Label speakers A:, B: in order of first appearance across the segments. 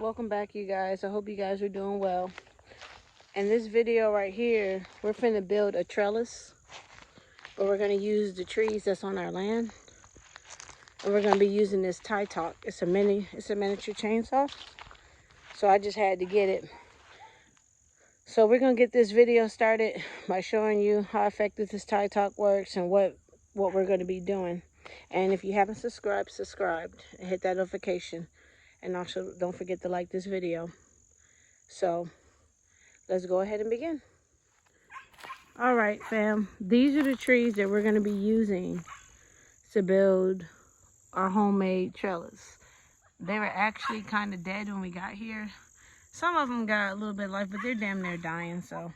A: Welcome back, you guys. I hope you guys are doing well. In this video right here, we're finna build a trellis, but we're gonna use the trees that's on our land, and we're gonna be using this Tietoc. It's a miniature chainsaw, so I just had to get it. So we're gonna get this video started by showing you how effective this Tietoc works and what we're gonna be doing. And if you haven't subscribed, and hit that notification. And also, don't forget to like this video. So, let's go ahead and begin. All right, fam. These are the trees that we're going to be using to build our homemade trellis. They were actually kind of dead when we got here. Some of them got a little bit of life, but they're damn near dying. So,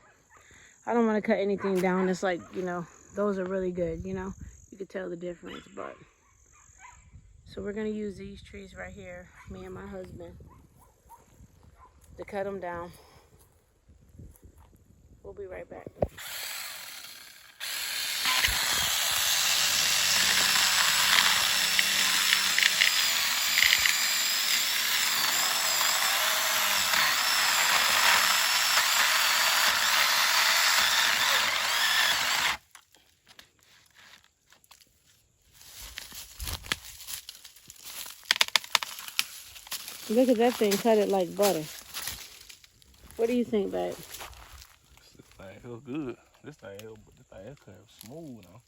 A: I don't want to cut anything down. It's like, those are really good, You could tell the difference, but... So we're going to use these trees right here, me and my husband, to cut them down. We'll be right back. Look at that thing, cut it like butter. What do you think, babe?
B: This thing feels good. This thing cut smooth now.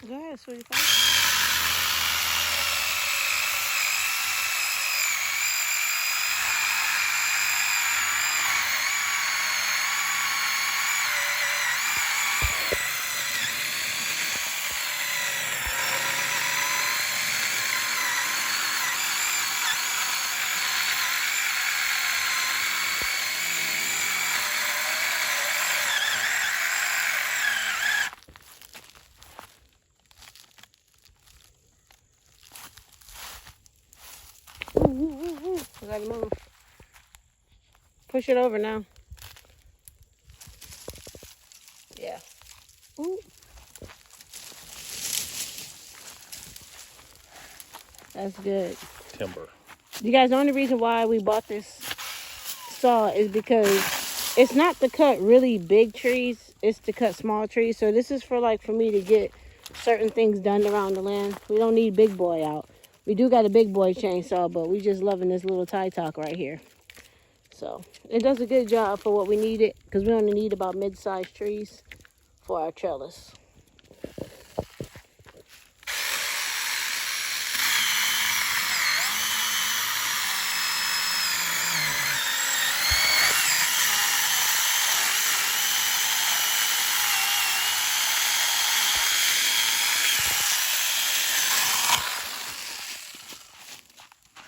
A: Go ahead, sweetie pie. I gotta move. Push it over now. Yeah. Ooh. That's good.
B: Timber.
A: You guys, the only reason why we bought this saw is because it's not to cut really big trees. It's to cut small trees. So this is for me to get certain things done around the land. We don't need big boy out. We do got a big boy chainsaw, but we just loving this little Tietoc right here. So it does a good job for what we needed, because we only need about mid-sized trees for our trellis.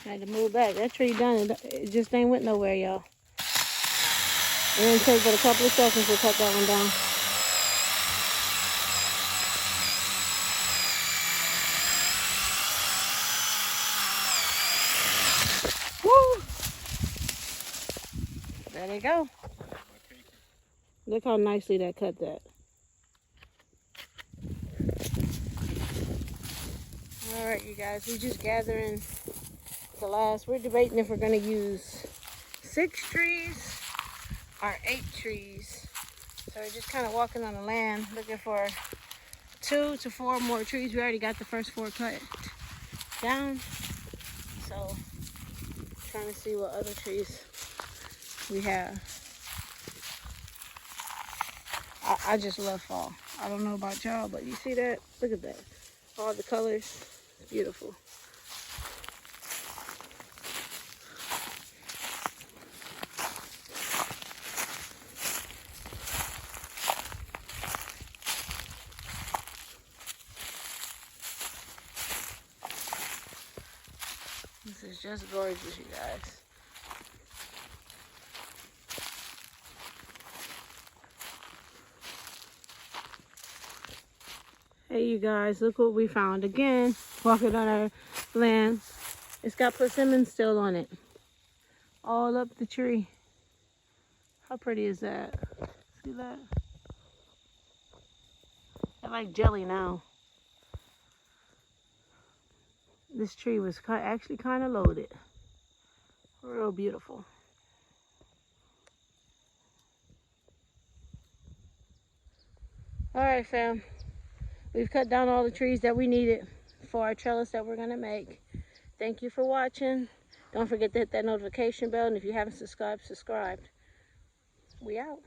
A: I had to move back. That tree done. It just ain't went nowhere, y'all. It didn't take but a couple of seconds to cut that one down. Woo! There they go. Look how nicely that cut that. Alright, you guys. We're just gathering the last. We're debating if we're going to use 6 trees or 8 trees. So we're just kind of walking on the land looking for 2 to 4 more trees. We already got the first 4 cut down. So trying to see what other trees we have. I just love fall. I don't know about y'all, but you see that? Look at that. All the colors. It's beautiful. This is just gorgeous, you guys. Hey, you guys, look what we found again. Walking on our land. It's got persimmon still on it. All up the tree. How pretty is that? See that? I like jelly now. This tree was actually kind of loaded. Real beautiful. All right, fam. We've cut down all the trees that we needed for our trellis that we're gonna make. Thank you for watching. Don't forget to hit that notification bell, and if you haven't subscribed, subscribe. We out.